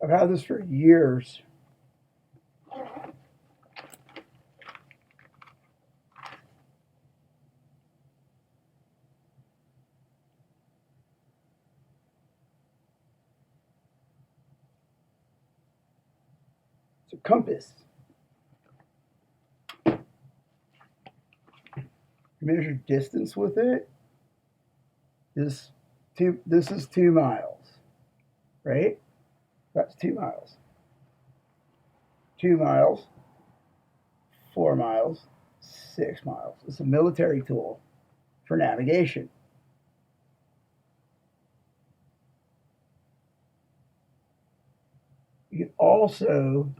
I've had this for years. It's a compass. You measure distance with it. This is 2 miles, right? That's 2 miles. 2 miles, 4 miles, 6 miles. It's a military tool for navigation. You can also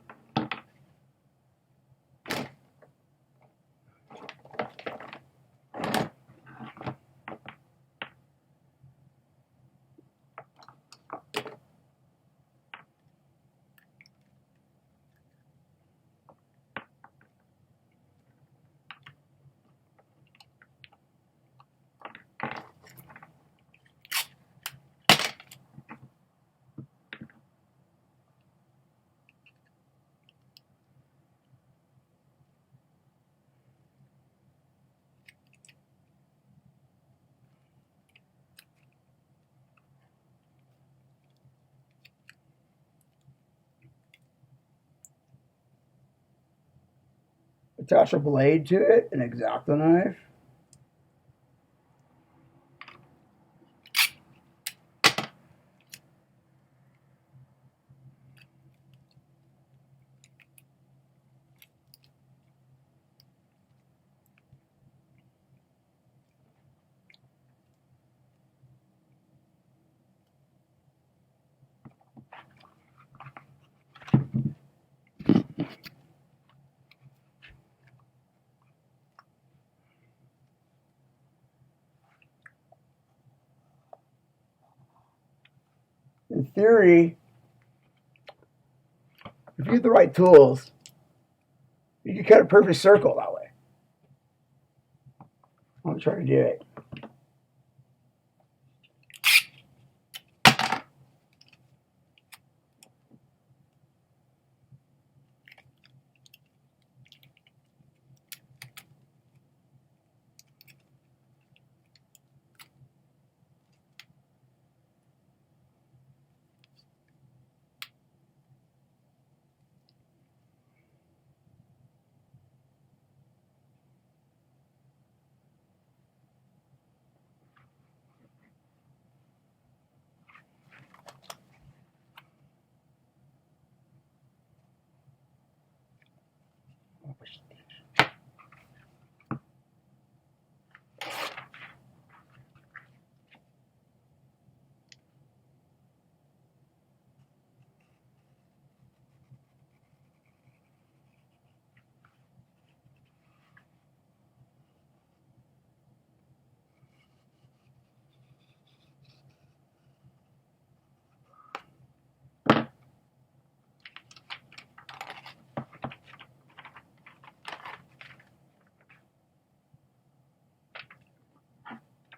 attach a blade to it, an X-Acto knife. In theory, if you have the right tools, you can cut a perfect circle that way. I'm gonna try to do it.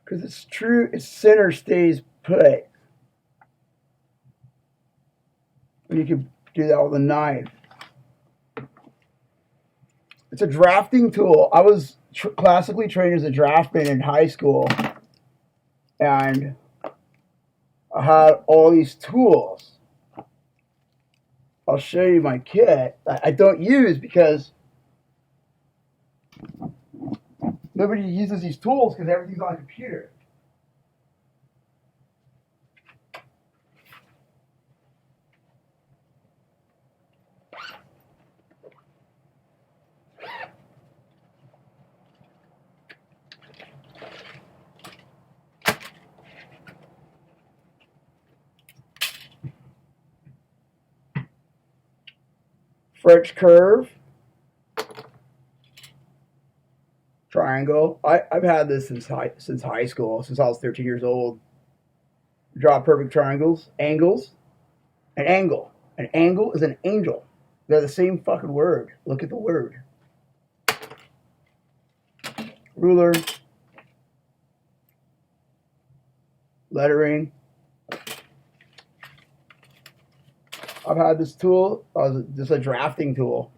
Because it's true, its center stays put. And you can do that with a knife. It's a drafting tool. I was classically trained as a draftman in high school, and I had all these tools. I'll show you my kit that I don't use because nobody uses these tools because everything's on a computer. French curve, triangle. I've had this since high school, since I was 13 years old. Draw perfect triangles, angles, an angle. An angle is an angel. They're the same fucking word. Look at the word. Ruler, lettering. I've had this tool, just a drafting tool.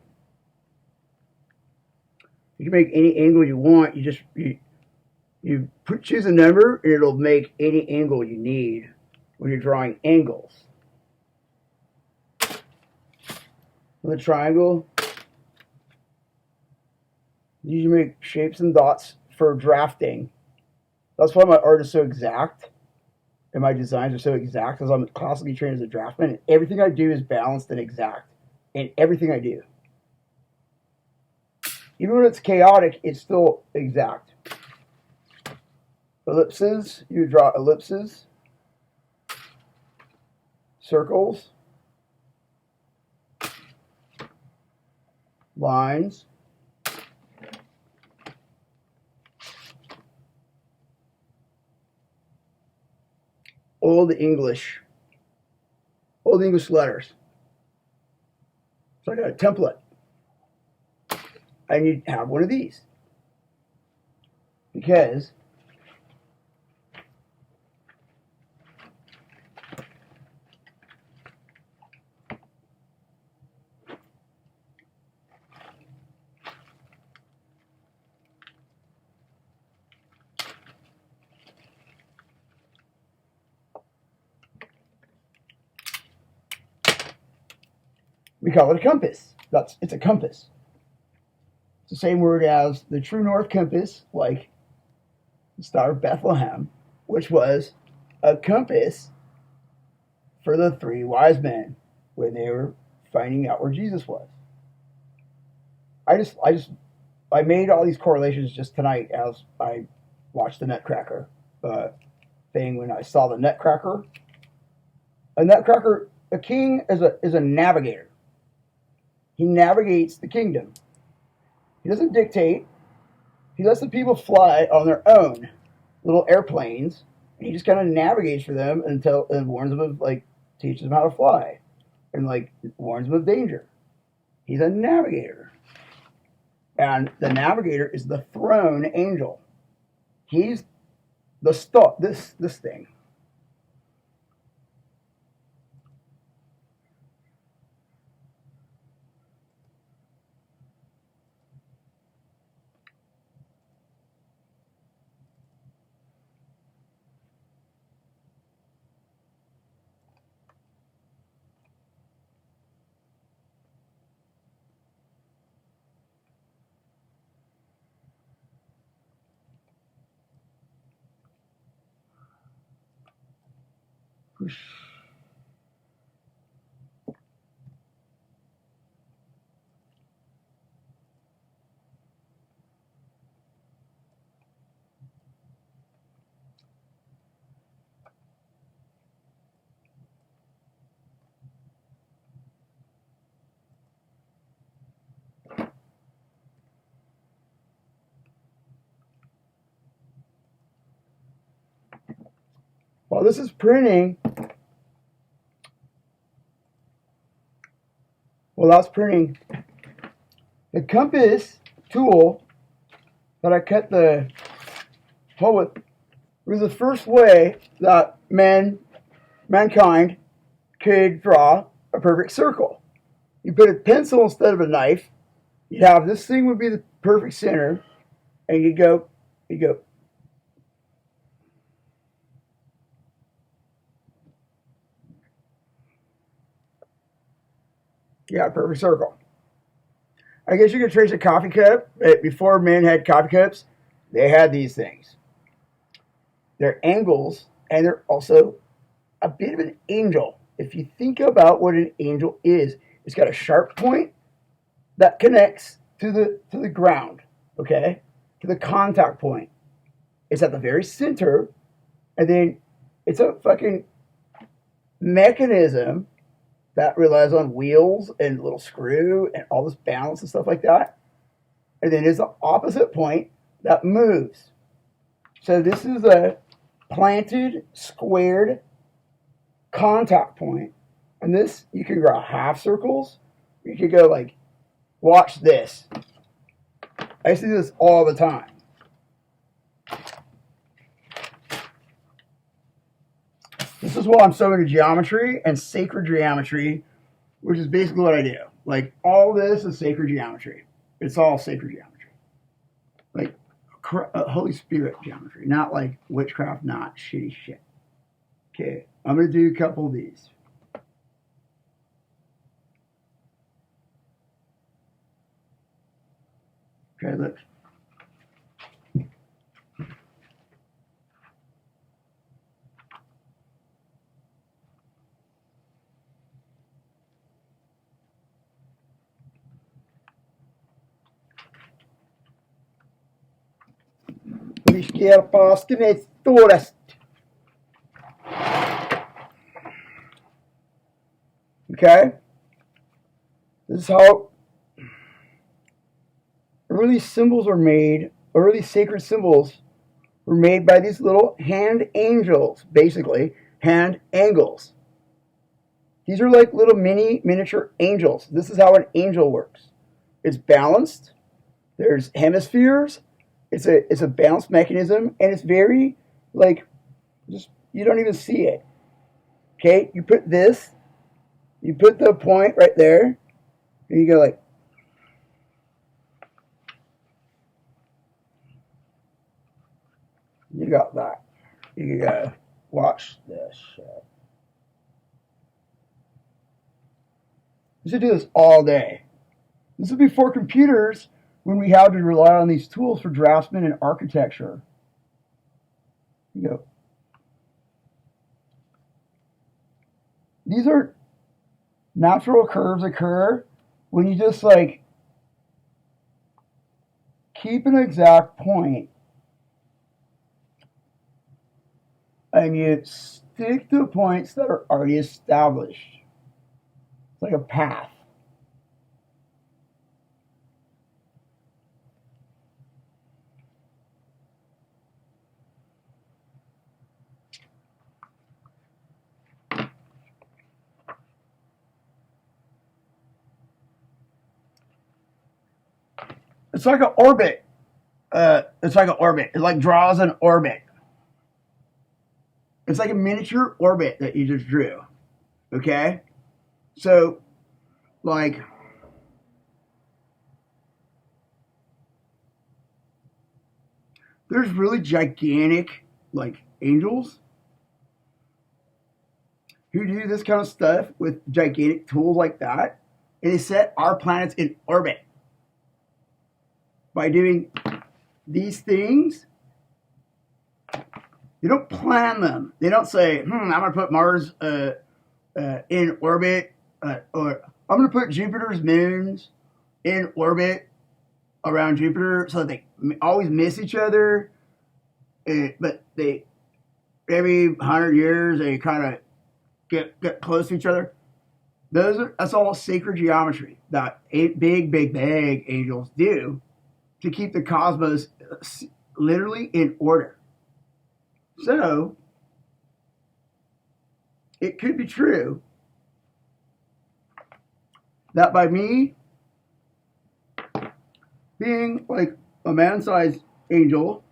You can make any angle you want. Choose a number, and it'll make any angle you need when you're drawing angles. With a triangle, you make shapes and dots for drafting. That's why my art is so exact, and my designs are so exact, because I'm classically trained as a draftsman, and everything I do is balanced and exact in everything I do. Even when it's chaotic, it's still exact. Ellipses, you draw ellipses, circles, lines, old English letters. So I got a template. I need to have one of these because we call it a compass. It's a compass. It's the same word as the true north compass, like the Star of Bethlehem, which was a compass for the three wise men when they were finding out where Jesus was. I made all these correlations just tonight as I watched the Nutcracker thing. When I saw the Nutcracker, a king is a navigator. He navigates the kingdom. He doesn't dictate. He lets the people fly on their own little airplanes, and he just kind of navigates for them and warns them of, like, teaches them how to fly, and, like, warns them of danger. He's a navigator, and the navigator is the throne angel. He's the stop. This thing. While this is printing, that's printing, the compass tool that I cut the hole with was the first way that mankind could draw a perfect circle. You put a pencil instead of a knife, you'd have this thing would be the perfect center, and you go. Yeah, perfect circle. I guess you could trace a coffee cup. Before men had coffee cups, they had these things. They're angles, and they're also a bit of an angel. If you think about what an angel is, it's got a sharp point that connects to the ground, okay, to the contact point. It's at the very center, and then it's a fucking mechanism that relies on wheels and little screw and all this balance and stuff like that. And then there's the opposite point that moves. So this is a planted, squared contact point. And this, you can draw half circles. You could go like, watch this. I see this all the time. This is why I'm so into geometry and sacred geometry which is basically what I do. Like, all this is sacred geometry. It's all sacred geometry. Like, Holy Spirit geometry, not like witchcraft, not shitty shit. Okay, I'm going to do a couple of these. Okay, look. Vi ska past till nästa storest. Okay? This is how early symbols are made. Early sacred symbols were made by these little hand angels, basically, hand angles. These are like little miniature angels. This is how an angel works. It's balanced. There's hemispheres. It's a balanced mechanism, and it's very, like, just, you don't even see it. Okay? You put this, you put the point right there, and you go like, you got that. You gotta watch this shit. You should do this all day. This is before computers, when we had to rely on these tools for draftsmen and architecture. You go. These are natural curves occur when you just like keep an exact point and you stick to points that are already established. It's like a path. It's like an orbit. It's like an orbit. It like draws an orbit. It's like a miniature orbit that you just drew. Okay? So, like, there's really gigantic, like, angels who do this kind of stuff with gigantic tools like that. And they set our planets in orbit by doing these things. They don't plan them. They don't say, I'm going to put Mars in orbit, or I'm going to put Jupiter's moons in orbit around Jupiter so that they always miss each other. But they, every 100 years, they kind of get close to each other. That's all sacred geometry that big angels do to keep the cosmos literally in order. So, it could be true that by me being like a man-sized angel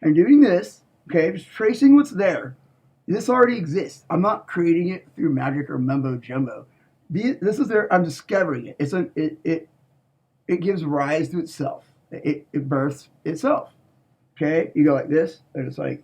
and doing this, okay, just tracing what's there, this already exists. I'm not creating it through magic or mumbo jumbo. This is there. I'm discovering it. It gives rise to itself. It births itself. Okay, you go like this, and it's like,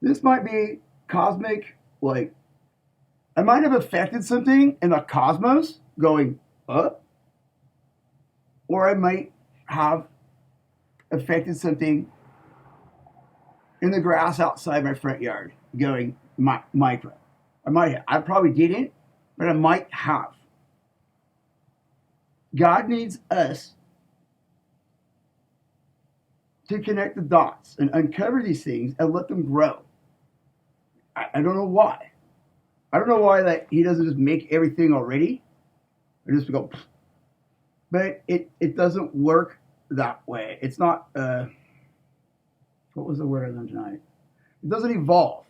this might be cosmic, like, I might have affected something in the cosmos going up, or I might have affected something in the grass outside my front yard going micro. I probably didn't, but I might have. God needs us to connect the dots and uncover these things and let them grow. I don't know why. I don't know why that he doesn't just make everything already and just go, but it doesn't work that way. It's not. What was the word I learned tonight? It doesn't evolve.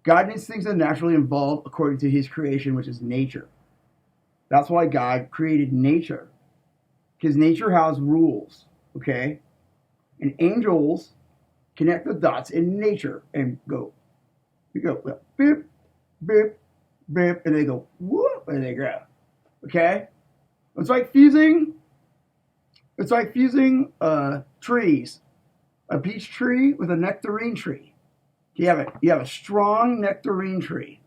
God needs things to naturally evolve according to His creation, which is nature. That's why God created nature, because nature has rules. Okay, and angels connect the dots in nature and go. You go beep, beep, beep, and they go whoop, and they grow. Okay, it's like fusing. It's like fusing trees, a peach tree with a nectarine tree. You have a strong nectarine tree,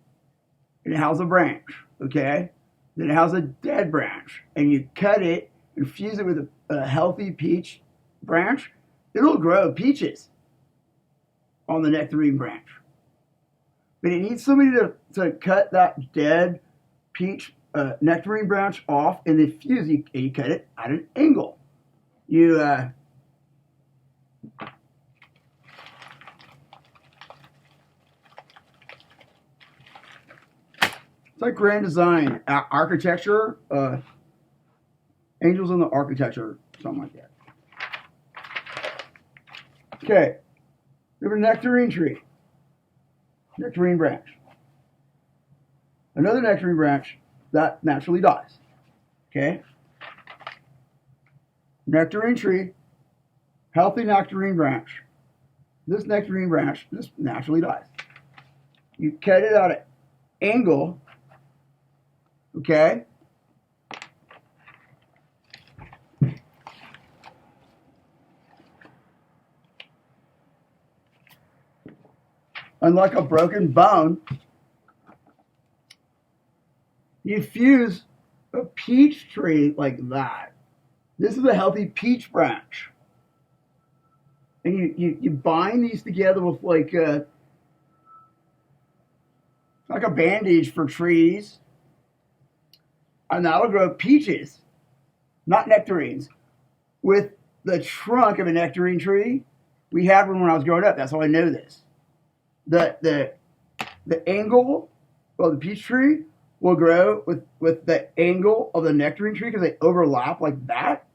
and it has a branch. Okay, then it has a dead branch, and you cut it and fuse it with a healthy peach branch. It'll grow peaches on the nectarine branch. But it needs somebody to cut that dead peach nectarine branch off and then fuse. You cut it at an angle. It's like grand design, architecture, angels in the architecture, something like that. Okay, we have a nectarine tree, nectarine branch. Another nectarine branch that naturally dies. Okay, nectarine tree, healthy nectarine branch. This nectarine branch just naturally dies. You cut it at an angle. Okay. Unlike a broken bone, you fuse a peach tree like that. This is a healthy peach branch. And you bind these together with like a bandage for trees. And that'll grow peaches, not nectarines. With the trunk of a nectarine tree, we had one when I was growing up. That's how I know this. The angle of the peach tree will grow with the angle of the nectarine tree because they overlap like that.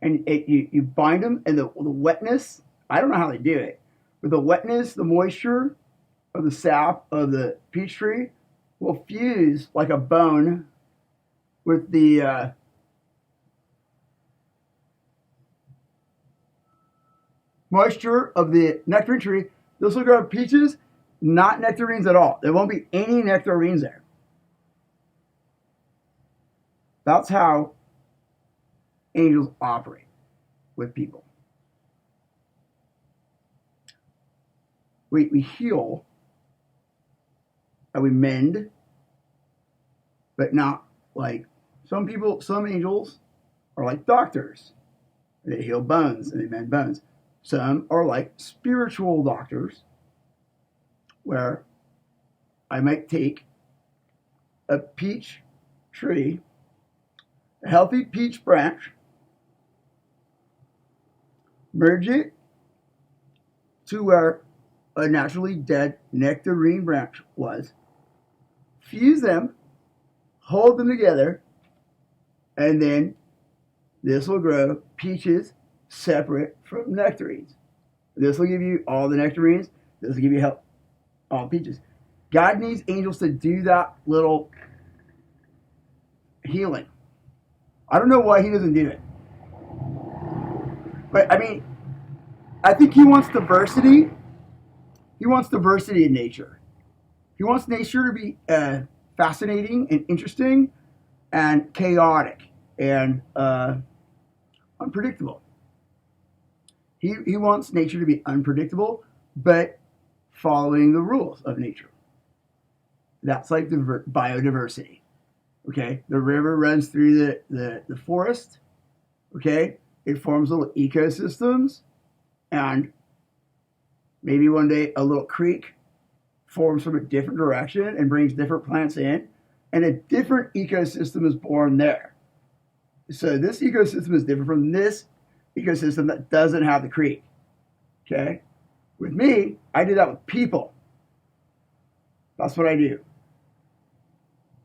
And you bind them, and the wetness, I don't know how they do it, but the wetness, the moisture of the sap of the peach tree will fuse like a bone with the moisture of the nectarine tree. This will grow peaches, not nectarines at all. There won't be any nectarines there. That's how angels operate with people. We heal and we mend, but not like some people. Some angels are like doctors. They heal bones and they mend bones. Some are like spiritual doctors, where I might take a peach tree, a healthy peach branch, merge it to where a naturally dead nectarine branch was, fuse them, hold them together, and then this will grow peaches separate from nectarines. This will give you all the nectarines. This will give you all peaches. God needs angels to do that little healing. I don't know why He doesn't do it. But I mean, I think He wants diversity. He wants diversity in nature. He wants nature to be fascinating and interesting and chaotic and unpredictable. He wants nature to be unpredictable, but following the rules of nature. That's like the biodiversity. Okay, the river runs through the forest. Okay, it forms little ecosystems, and maybe one day a little creek forms from a different direction and brings different plants in, and a different ecosystem is born there. So this ecosystem is different from this ecosystem that doesn't have the creek. Okay? With me, I do that with people. That's what I do.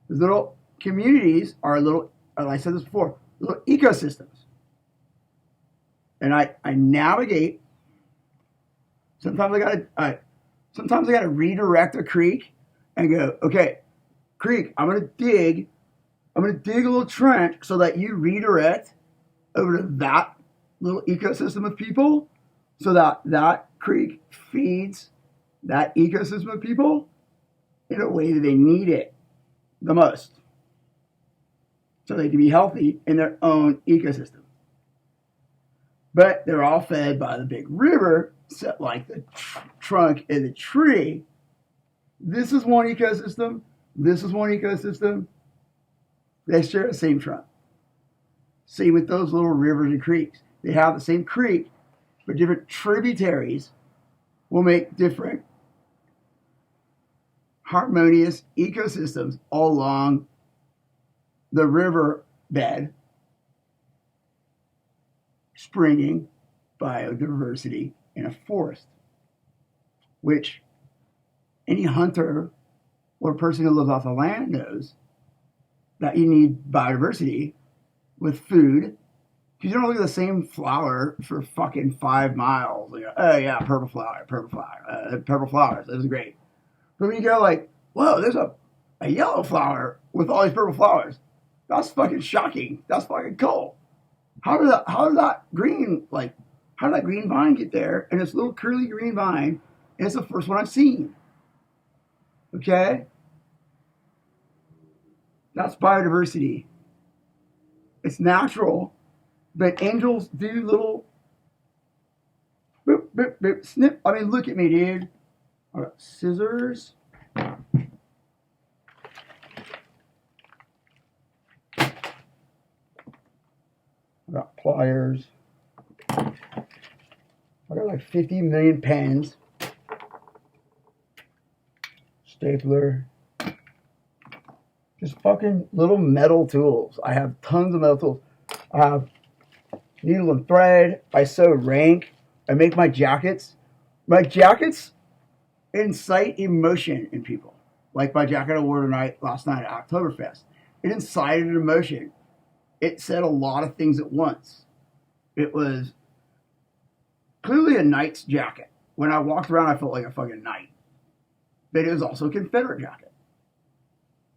These little communities are little, like I said this before, little ecosystems. And I navigate. Sometimes I gotta redirect a creek and go, okay, creek, I'm gonna dig a little trench so that you redirect over to that little ecosystem of people, so that that creek feeds that ecosystem of people in a way that they need it the most, so they can be healthy in their own ecosystem. But they're all fed by the big river, set like the trunk of the tree. This is one ecosystem. This is one ecosystem. They share the same trunk. Same with those little rivers and creeks. They have the same creek, but different tributaries will make different harmonious ecosystems all along the river bed, springing biodiversity in a forest, which any hunter or person who lives off the land knows that you need biodiversity with food, because you don't look at the same flower for fucking 5 miles. You know, oh yeah, purple flower, purple flowers, this is great. But when you go like, whoa, there's a yellow flower with all these purple flowers, that's fucking shocking. That's fucking cool. How did that green vine get there? And it's a little curly green vine, and it's the first one I've seen. Okay? That's biodiversity. It's natural, but angels do little boop, boop, boop, snip. I mean, look at me, dude. I got scissors. I got pliers. I got like 50 million pens. Stapler. Just fucking little metal tools. I have tons of metal tools. I have needle and thread. I sew rank. I make my jackets. My jackets incite emotion in people. Like my jacket I wore last night at Oktoberfest. It incited an emotion. It said a lot of things at once. It was clearly a knight's jacket. When I walked around, I felt like a fucking knight. But it was also a Confederate jacket,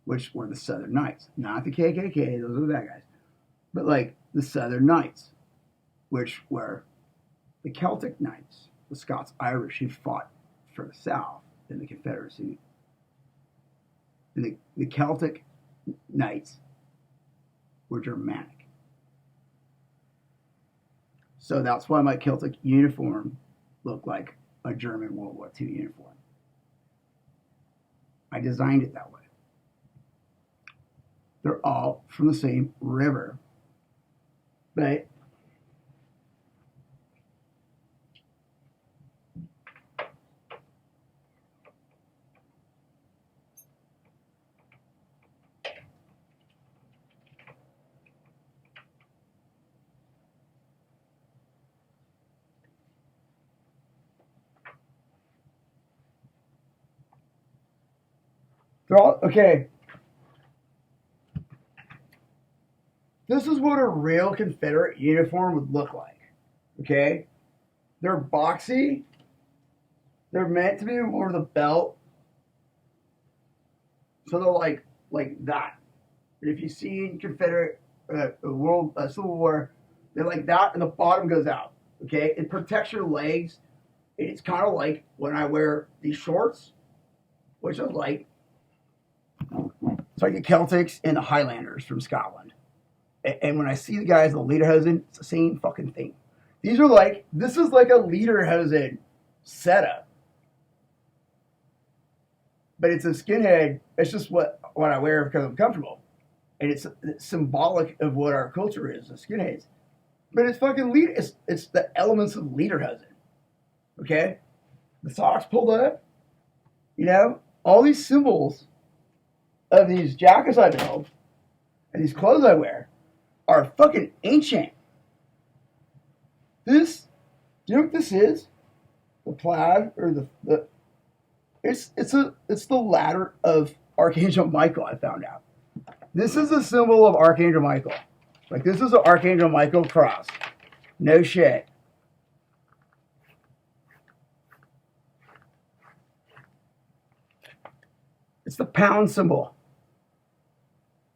which were the Southern Knights. Not the KKK, those are the bad guys. But like the Southern Knights, which were the Celtic Knights, the Scots-Irish who fought for the South in the Confederacy. And the Celtic Knights were Germanic. So that's why my Celtic uniform looked like a German World War II uniform. I designed it that way. They're all from the same river. But they're all okay. This is what a real Confederate uniform would look like. Okay? They're boxy. They're meant to be more the belt. So they're like that. And if you see Confederate Civil War, they're like that, and the bottom goes out. Okay? It protects your legs. It's kind of like when I wear these shorts, which is like, it's like the Celtics and the Highlanders from Scotland. And when I see the guys in the lederhosen, it's the same fucking thing. This is like a lederhosen setup. But it's a skinhead. It's just what I wear because I'm comfortable. And it's symbolic of what our culture is, the skinheads. But it's fucking it's the elements of lederhosen. Okay? The socks pulled up. You know? All these symbols of these jackets I build and these clothes I wear are fucking ancient. This, do you know what this is? The plaid or it's the ladder of Archangel Michael, I found out. This is a symbol of Archangel Michael. Like, this is an Archangel Michael cross. No shit. It's the pound symbol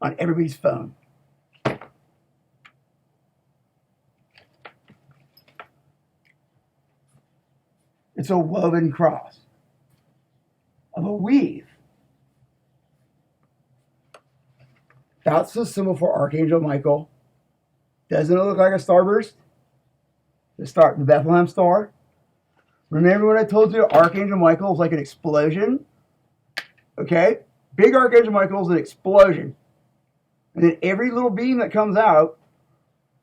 on everybody's phone. It's a woven cross of a weave. That's the symbol for Archangel Michael. Doesn't it look like a starburst? The Bethlehem star. Remember when I told you Archangel Michael is like an explosion? Okay? Big Archangel Michael is an explosion. And then every little beam that comes out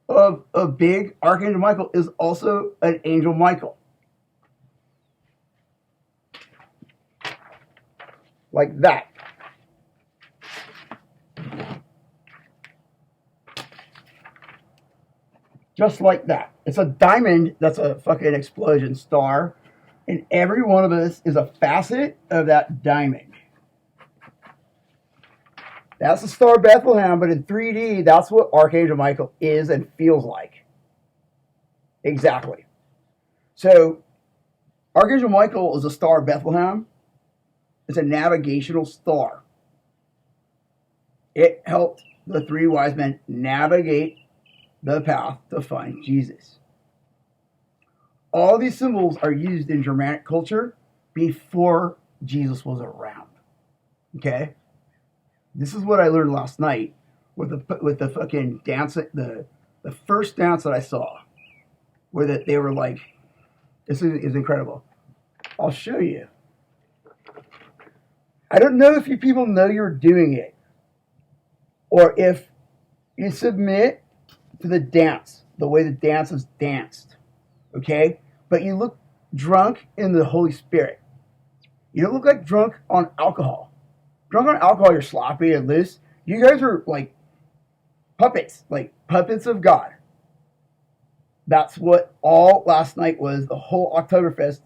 of a big Archangel Michael is also an Angel Michael. Like that. Just like that. It's a diamond that's a fucking explosion star. And every one of us is a facet of that diamond. That's the star Bethlehem, but in 3D, that's what Archangel Michael is and feels like. Exactly. So, Archangel Michael is a star Bethlehem. It's a navigational star. It helped the three wise men navigate the path to find Jesus. All these symbols are used in Germanic culture before Jesus was around. Okay? This is what I learned last night with the fucking dance, the first dance that I saw, where they were like, this is incredible. I'll show you. I don't know if you people know you're doing it, or if you submit to the dance, the way the dance is danced, okay? But you look drunk in the Holy Spirit. You don't look like drunk on alcohol. Drunk on alcohol, you're sloppy and loose. You guys are like puppets of God. That's what all last night was, the whole Oktoberfest,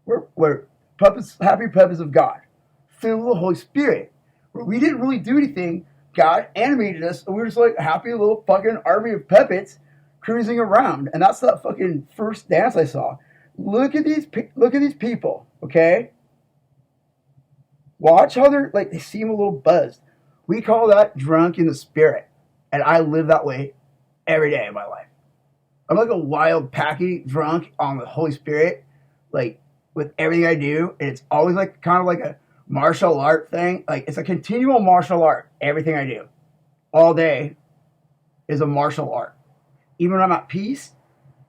were puppets, happy puppets of God, filled with the Holy Spirit. Where we didn't really do anything. God animated us, and we were just like a happy little fucking army of puppets cruising around. And that's that fucking first dance I saw. Look at these people, okay? Watch how they seem a little buzzed. We call that drunk in the spirit. And I live that way every day of my life. I'm like a wild, packy drunk on the Holy Spirit, like with everything I do. And it's always like kind of like a martial art thing. Like it's a continual martial art. Everything I do all day is a martial art. Even when I'm at peace,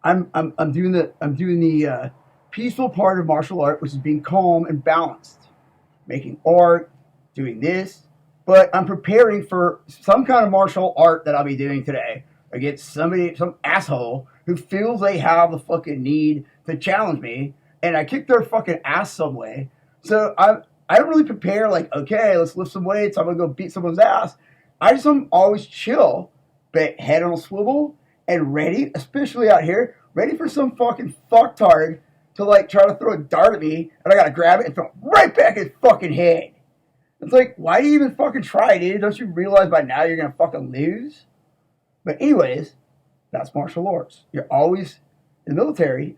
I'm doing the peaceful part of martial art, which is being calm and balanced, making art, doing this. But I'm preparing for some kind of martial art that I'll be doing today against some asshole who feels they have the fucking need to challenge me, and I kick their fucking ass some way. So I don't really prepare like, okay, let's lift some weights, I'm gonna go beat someone's ass. I'm always chill, but head on a swivel and ready, especially out here, ready for some fucking fucktard to like try to throw a dart at me, and I gotta grab it and throw it right back at his fucking head. It's like, why do you even fucking try, dude? Don't you realize by now you're gonna fucking lose? But anyways, that's martial arts. You're always in the military.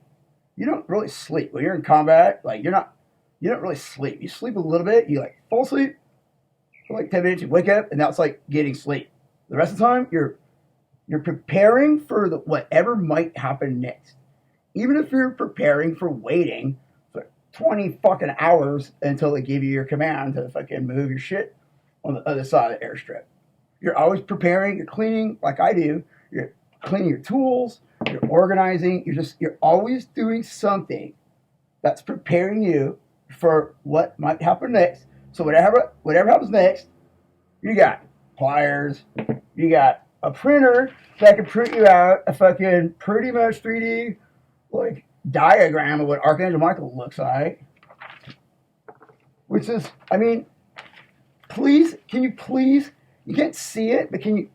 You don't really sleep when you're in combat. Like you don't really sleep. You sleep a little bit. You like fall asleep for like 10 minutes. You wake up, and that's like getting sleep. The rest of the time, you're preparing for whatever might happen next. Even if you're preparing for waiting for 20 fucking hours until they give you your command to fucking move your shit on the other side of the airstrip. You're always preparing. You're cleaning like I do. You're cleaning your tools. You're organizing. You're always doing something that's preparing you for what might happen next. So whatever happens next, you got pliers, you got a printer that can print you out a fucking pretty much 3D like diagram of what Archangel Michael looks like. Which is, I mean, please, you can't see it, but can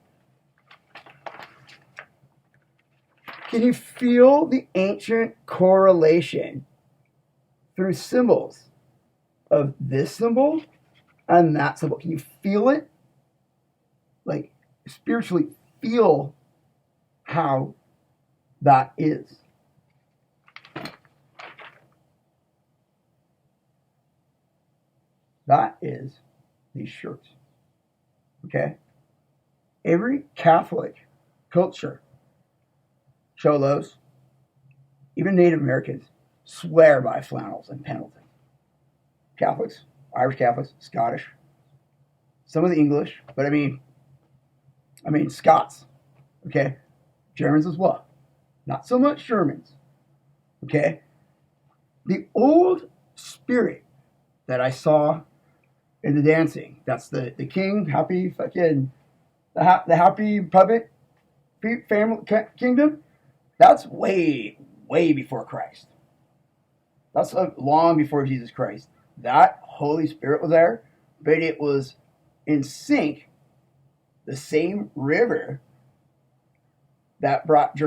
you feel the ancient correlation through symbols of this symbol and that symbol? Can you feel it? like spiritually feel how that is. That is these shirts. Okay? Every Catholic culture, Cholos, even Native Americans, swear by flannels and Pendleton. Catholics, Irish Catholics, Scottish, some of the English, but I mean Scots, okay? Germans as well. Not so much Germans, okay? The old spirit that I saw in the dancing, that's the king, happy fucking, the happy puppet family kingdom, that's way, way before Christ. That's long before Jesus Christ. That Holy Spirit was there, but it was in sync, the same river that brought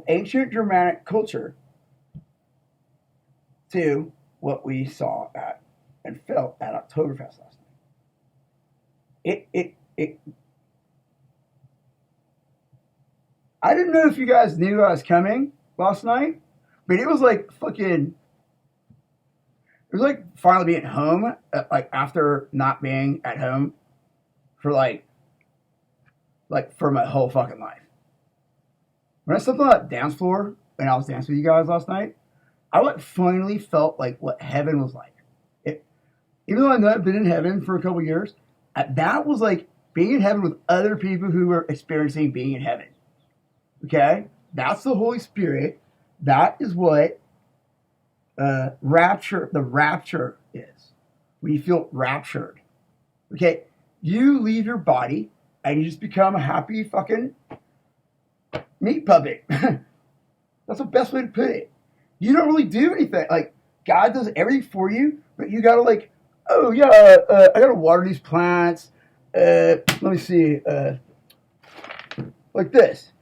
ancient Germanic culture to what we saw at and felt at Oktoberfest last night. I didn't know if you guys knew I was coming last night, but it was like fucking. It was like finally being home, like after not being at home for like for my whole fucking life. When I stepped on that dance floor and I was dancing with you guys last night, I like finally felt like what heaven was like. Even though I've been in heaven for a couple years, that was like being in heaven with other people who were experiencing being in heaven. Okay? That's the Holy Spirit. That is what the rapture is. When you feel raptured. Okay? You leave your body and you just become a happy fucking meat puppet. That's the best way to put it. You don't really do anything. Like, God does everything for you, but you gotta like, oh yeah, I gotta water these plants. Let me see. Like this.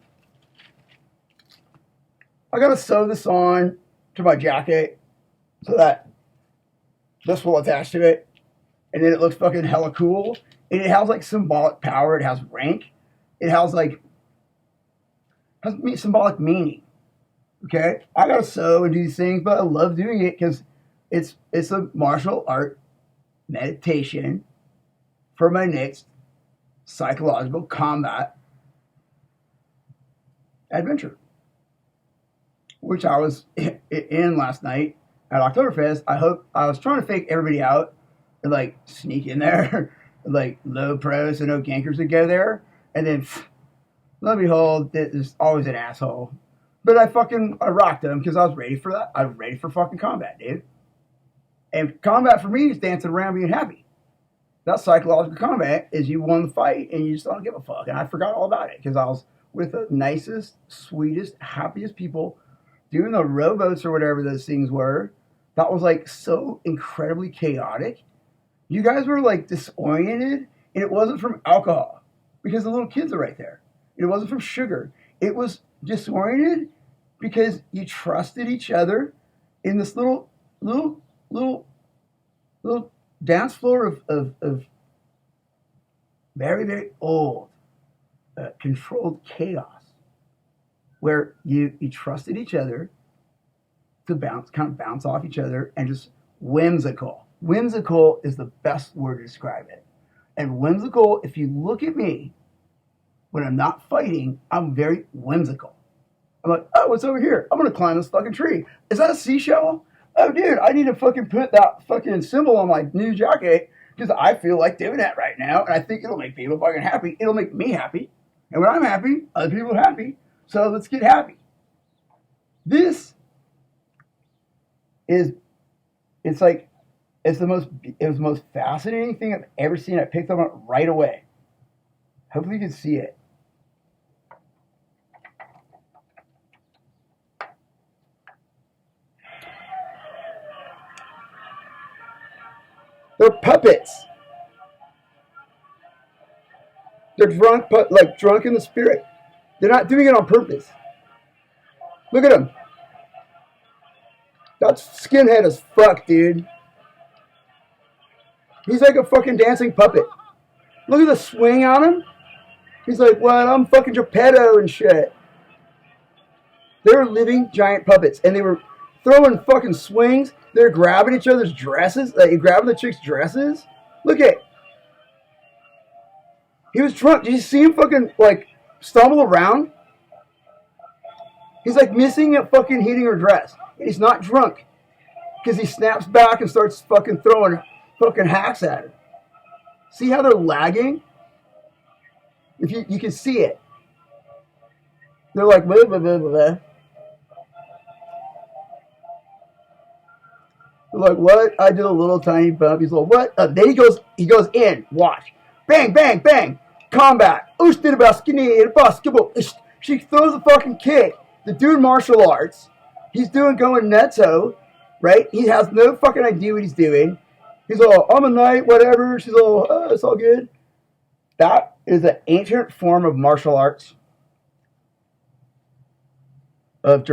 I gotta sew this on to my jacket so that this will attach to it, and then it looks fucking hella cool. And it has like symbolic power. It has rank. It has like symbolic meaning. Okay, I gotta sew and do these things, but I love doing it because it's a martial art meditation for my next psychological combat adventure, which I was in last night at Oktoberfest. I was trying to fake everybody out and like sneak in there, like low pros and no gankers would go there, and then lo and behold, there's always an asshole. But I rocked them because I was ready for that. I was ready for fucking combat, dude. And combat for me is dancing around being happy. That psychological combat is you won the fight and you just don't give a fuck. And I forgot all about it because I was with the nicest, sweetest, happiest people doing the rowboats or whatever those things were. That was like so incredibly chaotic. You guys were like disoriented, and it wasn't from alcohol because the little kids are right there. It wasn't from sugar. It was disoriented because you trusted each other in this little dance floor of very, very old, controlled chaos, where you trusted each other to bounce off each other, and just whimsical. Whimsical is the best word to describe it. And whimsical, if you look at me, when I'm not fighting, I'm very whimsical. I'm like, oh, what's over here? I'm going to climb this fucking tree. Is that a seashell? Oh, dude, I need to fucking put that fucking symbol on my new jacket because I feel like doing that right now, and I think it'll make people fucking happy. It'll make me happy. And when I'm happy, other people are happy. So let's get happy. This is, it's the most fascinating thing I've ever seen. I picked up on it right away. Hopefully you can see it. They're puppets. They're drunk, but like drunk in the spirit. They're not doing it on purpose. Look at them. That's skinhead as fuck, dude. He's like a fucking dancing puppet. Look at the swing on him. He's like, "What? I'm fucking Geppetto and shit." They were living giant puppets, and they were throwing fucking swings. They're grabbing each other's dresses, like grabbing the chicks' dresses. Look at. He was drunk. Did you see him fucking like stumble around? He's like missing a fucking hitting her dress. And he's not drunk. Because he snaps back and starts fucking throwing fucking hacks at her. See how they're lagging? If you can see it. They're like, blah, blah, blah, blah. They're like, what? I did a little tiny bump. He's like, what? Then he goes in. Watch. Bang, bang, bang. Combat. Basketball. She throws a fucking kick. The dude martial arts. He's going nutso. Right? He has no fucking idea what he's doing. He's all, I'm a knight, whatever. She's all, oh, it's all good. That is an ancient form of martial arts. Of